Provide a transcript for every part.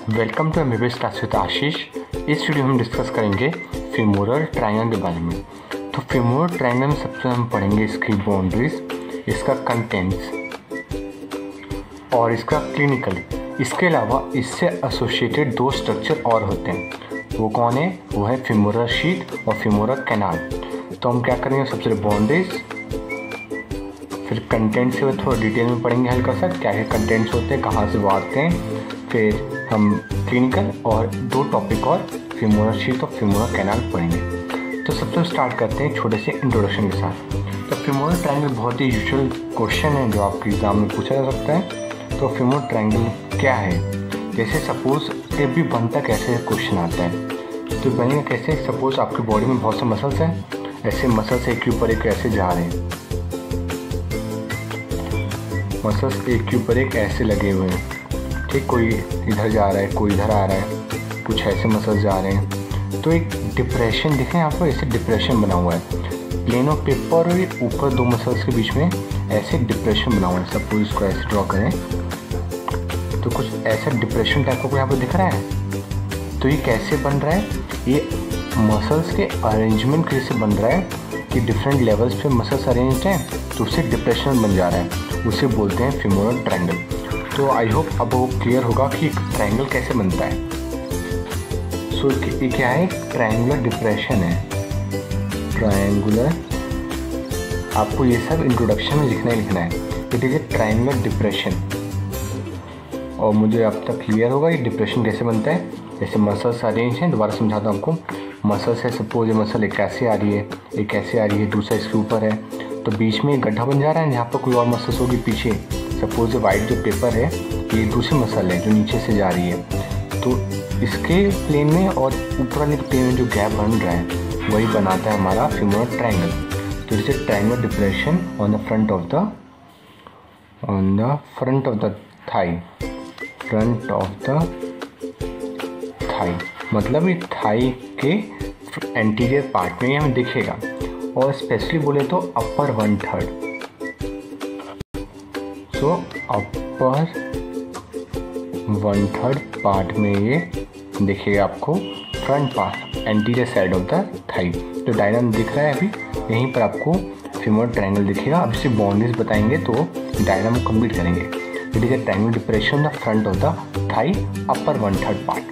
Welcome to MBBS class with Ashish. इस video में हम डिस्कस करेंगे फेमोरल ट्रायंगल के बारे में। तो फेमोरल ट्रायंगल में सबसे हम पढ़ेंगे इसकी बाउंड्रीज, इसका कंटेंट्स और इसका क्लिनिकल। इसके अलावा इससे एसोसिएटेड दो स्ट्रक्चर और होते हैं, वो कौन है? वो है फेमोरल शीथ और फेमोरल कैनाल। तो हम क्या करेंगे, सबसे बाउंड्रीज, फिर कंटेंट से थोड़ा डिटेल में पढ़ेंगे हल्का सा, क्या क्या कंटेंट्स होते हैं, कहाँ से वाड़ते हैं, फिर हम क्लिनिकल और दो टॉपिक और फेमोरल शीथ और फेमोरल कैनाल पढ़ेंगे। तो सबसे स्टार्ट करते हैं छोटे से इंट्रोडक्शन के साथ। तो फेमोरल ट्रायंगल बहुत ही यूजुअल क्वेश्चन है जो आपके एग्जाम में पूछा जा सकता है। तो फेमोरल ट्रायंगल क्या है? जैसे सपोज ये भी बनता कैसे क्वेश्चन आता है, तो बनेगा कैसे? सपोज आपकी बॉडी में बहुत से मसल्स हैं, ऐसे मसल्स एक के ऊपर एक ऐसे जा रहे हैं, मसल्स एक के ऊपर एक ऐसे लगे हुए हैं, ठीक, कोई इधर जा रहा है, कोई इधर आ रहा है, कुछ ऐसे मसल्स जा रहे हैं। तो एक डिप्रेशन दिखें आपको, ऐसे डिप्रेशन बना हुआ है प्लेन ऑफ पेपर और ऊपर दो मसल्स के बीच में ऐसे डिप्रेशन बना हुआ है। सपोज इसको ऐसे ड्रॉ करें तो कुछ ऐसा डिप्रेशन टाइप का यहाँ पर दिख रहा है। तो ये कैसे बन रहा है? ये मसल्स के अरेंजमेंट कैसे बन रहा है कि डिफरेंट लेवल्स पे मसल्स अरेंज्ड हैं, तो उससे डिप्रेशन बन जा रहा है, उसे बोलते हैं फेमोरल ट्रायंगल। तो आई होप अब वो क्लियर होगा कि ट्रायंगल कैसे बनता है। सो ये क्या है? ट्रायंगुलर डिप्रेशन है। ट्रायंगुलर, आपको ये सब इंट्रोडक्शन में लिखना है। It is a triangular depression. और मुझे अब तक क्लियर होगा ये डिप्रेशन कैसे बनता है। जैसे मसल्स अरेंज हैं, दोबारा समझाता हूँ आपको। मसल्स है, सपोज ये मसल एक ऐसे आ रही है, एक ऐसे आ रही है, दूसरा इसके ऊपर है, तो बीच में एक गड्ढा बन जा रहा है जहाँ पर कोई और मसल्स होगी पीछे। सपोज ये वाइट जो पेपर है, ये दूसरी मसल है जो नीचे से जा रही है, तो इसके प्लेन में और ऊपर वाले प्लेन में जो गैप बन रहा है वही बनाता है हमारा फेमोरल ट्रायंगल। तो इसे triangular depression on the front of the thigh, front of the thigh, मतलब ये थाई के एंटीरियर पार्ट में हमें दिखेगा। और स्पेशली बोले तो अपर 1/3, तो अपर 1/3 पार्ट में ये दिखेगा आपको, front part anterior side of the thigh. तो डायग्राम दिख रहा है अभी, यहीं पर आपको फेमोरल ट्रायंगल दिखेगा। अब इसे बाउंड्रीज बताएंगे तो डायग्राम को कंप्लीट करेंगे। It is a triangle depression the front of the thigh, upper 1/3 part,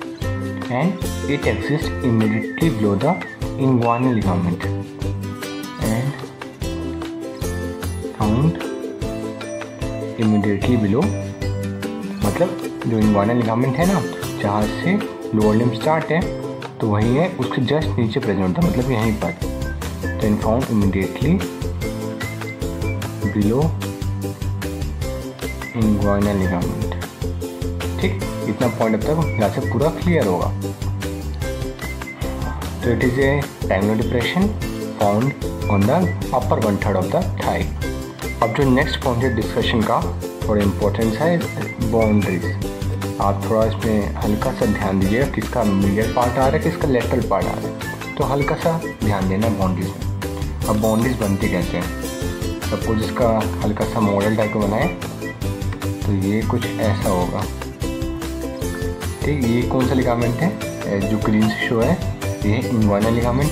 and it exist immediately below the inguinal ligament and found immediately below, मतलब जो इंग्वाइनल लिगामेंट है ना, जहाँ से लोअर लिम्ब स्टार्ट है तो वही है, उसके जस्ट नीचे प्रेजेंट होता है, मतलब यहीं पर। तो इन found immediately below inguinal ligament. ठीक, इतना पॉइंट अब तक यहाँ से पूरा क्लियर होगा। तो it is a triangular depression found on the upper 1/3 of the thigh. अब जो नेक्स्ट पॉइंट है डिस्कशन का, थोड़ा इम्पोर्टेंस है बाउंड्रीज। आप थोड़ा इसमें हल्का सा ध्यान दीजिएगा, किसका मीडियल पार्ट आ रहा है, किसका लेटरल पार्ट आ रहा है, तो हल्का सा ध्यान देना बाउंड्रीज में। अब बाउंड्रीज बनती कैसे हैं? सपोज इसका हल्का सा मॉडल टाइप का बनाए तो ये कुछ ऐसा होगा। ठीक, ये कौन सा लिगामेंट है जो ग्रीन से शो है? ये इंग्वाइनल लिगामेंट।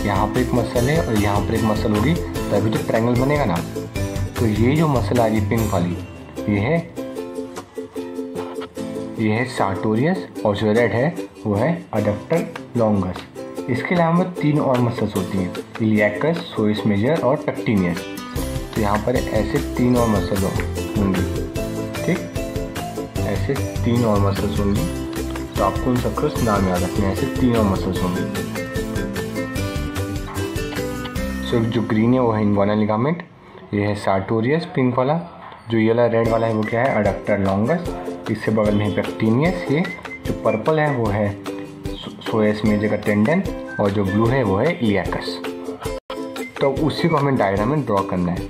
यहाँ पर एक मसल है और यहाँ पर एक मसल होगी, तभी तो ट्रायंगल बनेगा ना। तो ये जो मसल आ रही है पिंक वाली, ये है सार्टोरियस, और जो रेड है वो है अडक्टर लॉन्गस। इसके अलावा 3 और मसल्स होती हैं, इलियाकस, सोइस मेजर और पेक्टिनियस। तो यहाँ पर ऐसे 3 और मसल होंगी। ठीक, ऐसे 3 और मसल्स होंगी, तो आपको उन सबको नाम याद रखना है। ऐसे 3 और मसल्स होंगी। सो जो ग्रीन है वो है इंग्वाइनल लिगामेंट, ये है सार्टोरियस पिंक वाला, जो ये वाला रेड वाला है वो क्या है? Adductor longus. इससे बगल में है पेक्टिनियस। ये जो पर्पल है वो है सोएस मेजर का टेंडन, और जो ब्लू है वो है इलियाकस। तो उसी को हमें डायग्राम में ड्रॉ करना है।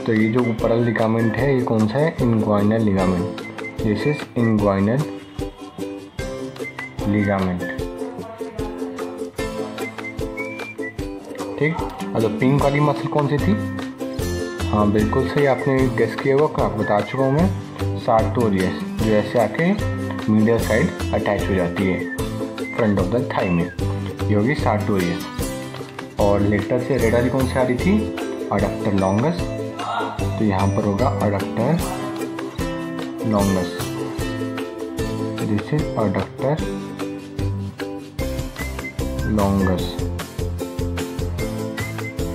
तो ये जो ऊपर वाला लिगामेंट है, ये कौन सा है? Inguinal ligament. This is inguinal ligament. ठीक, और पिंक वाली मसल कौन सी थी? हाँ बिल्कुल सही, आपने गेस किया होगा, आपको बता चुका हूँ मैं, सार्टोरियस, जो ऐसे आके मीडियल साइड अटैच हो जाती है फ्रंट ऑफ द थाई में। ये होगी सार्टोरियस। और लेटर से रेड वाली कौन सी आ रही थी? Adductor longus. तो यहाँ पर होगा adductor longus, this is adductor longus.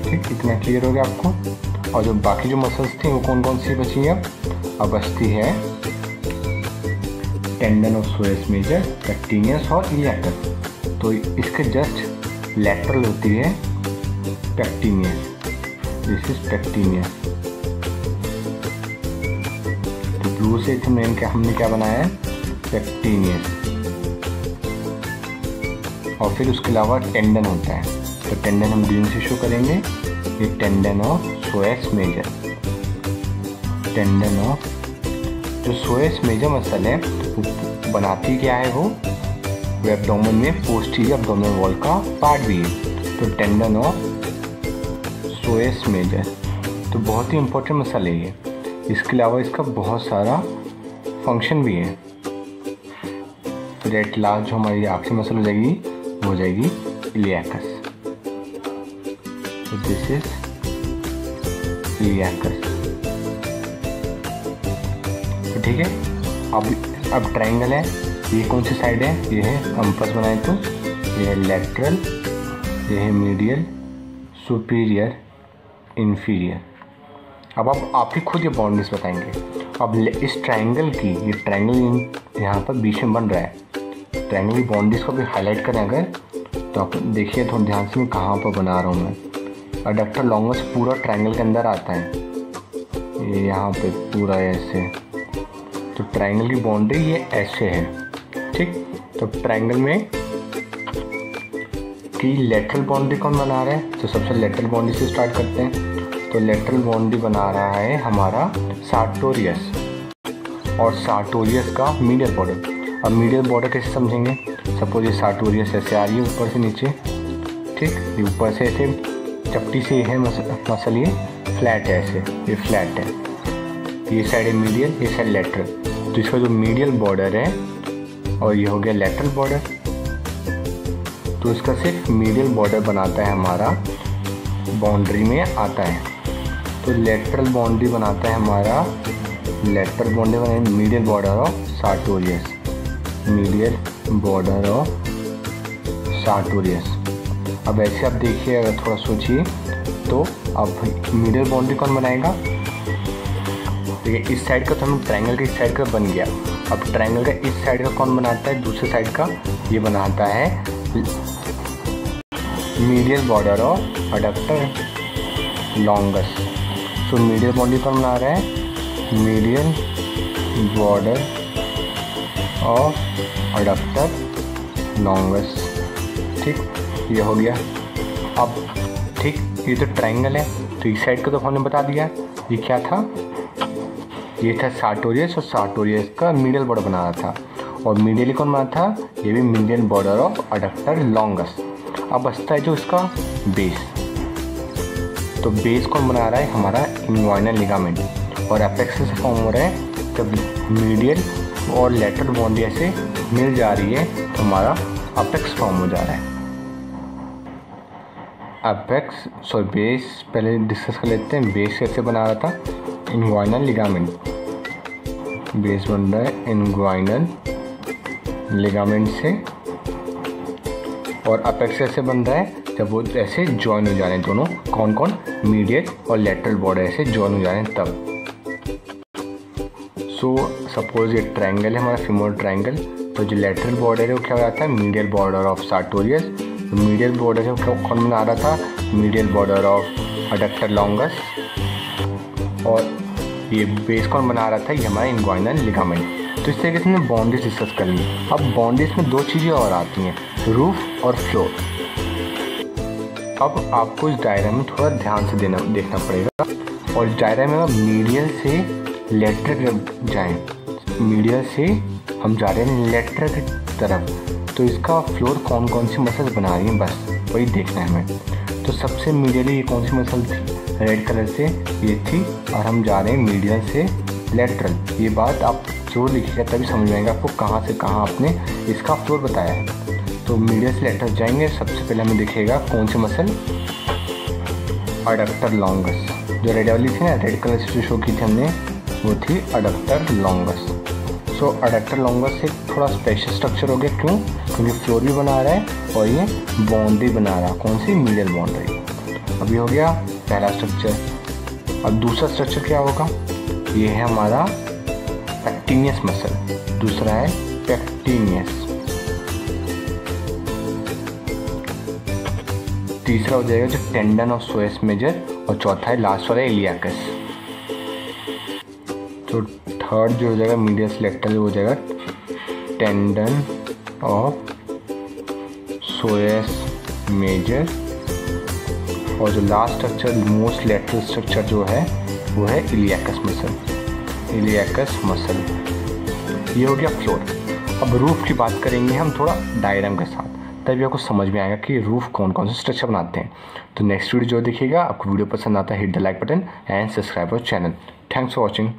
ठीक, इतना क्लियर हो गया आपको। और जो बाकी जो मसल्स थी वो कौन कौन सी बची है? अब बचती है टेंडन ऑफ सोएस मेजर, पेक्टिनियस और इलियाकस। तो इसके जस्ट लेटरल होती है पेक्टिनियस, दिस इज पेक्टिनियस। तो ब्लू से हमने क्या बनाया है? पेक्टिनियस। और फिर उसके अलावा टेंडन होता है, तो टेंडन हम ग्रीन से शो करेंगे। ये tendon of psoas major, tendon of जो सोएस मेजर मसल है वो बनाती क्या है? वो एब्डोमेन में पोस्टीरियर एब्डोमिनल वॉल का पार्ट भी है। तो टेंडन ऑफ सोएस मेजर तो बहुत ही इंपॉर्टेंट मसल है ये। इसके अलावा इसका बहुत सारा फंक्शन भी है। तो रेट लास्ट जो हमारी आखिरी मसल हो जाएगी वो हो जाएगी इलियाकस। तो दिस इज इलियाकस। तो ठीक है, अब ट्रायंगल है। ये कौन सी साइड है? ये है कंपास बनाए तो ये है लेटरल, ये है मीडियल, सुपीरियर, इंफीरियर। अब आप ही खुद ये बाउंड्रीज बताएंगे। अब इस ट्रायंगल की, ये ट्रायंगल यहाँ पर बीच में बन रहा है, ट्रायंगल की बाउंड्रीज को भी हाईलाइट करें अगर, तो आप देखिए थोड़ा ध्यान से मैं कहाँ पर बना रहा हूँ मैं। अडक्टर लॉन्गस पूरा ट्रायंगल के अंदर आता है, ये यहाँ पे पूरा ऐसे। तो ट्रायंगल की बाउंड्री ये ऐसे है, ठीक। तो ट्रायंगल में की लेटरल बाउंड्री कौन बना रहा है? तो सबसे लेटरल बाउंड्री से स्टार्ट करते हैं। तो लेटरल बाउंड्री बना रहा है हमारा सार्टोरियस, और सार्टोरियस का मीडियल बॉर्डर। अब मीडियल बॉर्डर कैसे समझेंगे? सपोज ये सार्टोरियस ऐसे आ रही है ऊपर से नीचे, ठीक। ये ऊपर से ऐसे चपटी से है मसल, ये फ्लैट है ऐसे, ये फ्लैट है। ये साइड है मीडियल, ये साइड लेटरल। तो इसका जो मीडियल बॉर्डर है और ये हो गया लेटरल बॉर्डर। तो इसका सिर्फ मीडियल बॉर्डर बनाता है हमारा, बाउंड्री में आता है। तो लेटरल बाउंड्री बनाता है हमारा, लेटरल बाउंड्री बनाए medial border of sartorius, medial border of sartorius. अब ऐसे आप देखिए, अगर थोड़ा सोचिए तो अब मीडियल बाउंड्री कौन बनाएगा? देखिए इस साइड का तो हम ट्रायंगल के इस साइड का बन गया। अब ट्रायंगल का इस साइड का कौन बनाता है? दूसरे साइड का ये बनाता है medial border of adductor longus. So medial boundary कौन बना रहा है? Medial border of adductor longus, ठीक। ये हो गया। अब ठीक, ये तो ट्रायंगल है, तो इस साइड का तो हमने बता दिया। ये क्या था? ये था सार्टोरियस, और सार्टोरियस का मीडियल बॉर्डर बना रहा था। और मीडियली कौन बना था? ये भी medial border of adductor longus. अब बचता है जो इसका बेस। तो बेस कौन बना रहा है? हमारा इन्ग्वाइनल लिगामेंट। और एपेक्स से फॉर्म हो रहा है जब मीडियल और लेटरल बाउंड्री ऐसे मिल जा रही है तो हमारा अपेक्स फॉर्म हो जा रहा है। अपेक्स बेस पहले डिस्कस कर लेते हैं। बेस कैसे बना रहा था? इन्ग्वाइनल लिगामेंट। बेस बन रहा है इन्ग्वाइनल लिगामेंट से। और अपेक्स ऐसे बन रहा है जब वो ऐसे जॉइन हो जा रहे हैं दोनों, कौन कौन? मीडियल और लेटरल बॉर्डर ऐसे जॉइन हो जा रहे हैं तब। सो सपोज ये ट्रायंगल है हमारा, फीमोरल ट्रायंगल। तो जो लेटरल बॉर्डर है वो क्या हो जाता है? Medial border of sartorius. तो मीडियल बॉर्डर है कौन बना रहा था? Medial border of adductor longus. और ये बेस कौन बना रहा था? ये हमारा इन्ग्वाइनल लिगामेंट। तो इस तरीके से हमने बाउंड्रीज डिस्कस कर ली। अब बाउंड्रीज में दो चीज़ें और आती हैं, रूफ और फ्लोर। अब आपको इस डायग्राम में थोड़ा ध्यान से देखना पड़ेगा। और इस डायग्राम में मीडियल से लेटरल जाएं, मीडियल से हम जा रहे हैं लेटरल की तरफ। तो इसका फ्लोर कौन कौन सी मसल्स बना रही हैं, बस वही देखना है हमें। तो सबसे मीडियली ये कौन सी मसल थी? रेड कलर से ये थी। और हम जा रहे हैं मीडियल से लेटरल, ये बात आप जरूर लिखिएगा, तभी समझ में आएगा आपको कहाँ से कहाँ आपने इसका फ्लोर बताया है। तो मीडियस से लेटरल जाएंगे, सबसे पहले हमें दिखेगा कौन सी मसल, अडक्टर लॉन्गस। जो रेड वाली थी ना, रेड कलर से जो शो की थी हमने, वो थी अडक्टर लॉन्गस। सो अडक्टर लॉन्गस एक थोड़ा स्पेशल स्ट्रक्चर हो गया, क्यों? क्योंकि फ्लोर भी बना रहा है और ये बाउंड्री बना रहा है, कौन सी? Medial boundary. अभी हो गया पहला स्ट्रक्चर। अब दूसरा स्ट्रक्चर क्या होगा? ये है हमारा पेक्टिनियस मसल, दूसरा है पेक्टिनियस। तीसरा हो जाएगा जो टेंडन ऑफ सोएस मेजर, और चौथा है लास्ट वाला इलियाकस। तो थर्ड जो हो जाएगा मीडियस लेटरल हो जाएगा टेंडन ऑफ सोएस मेजर, और जो last structure most lateral structure जो है वो है इलियाकस मसल, इलियाकस मसल। ये हो गया फ्लोर। अब रूफ की बात करेंगे हम थोड़ा डायग्राम के साथ, तभी आपको समझ में आएगा कि रूफ कौन कौन से स्ट्रक्चर बनाते हैं। तो नेक्स्ट वीडियो जो देखिएगा, आपको वीडियो पसंद आता है hit the like button and subscribe our channel. Thanks for watching.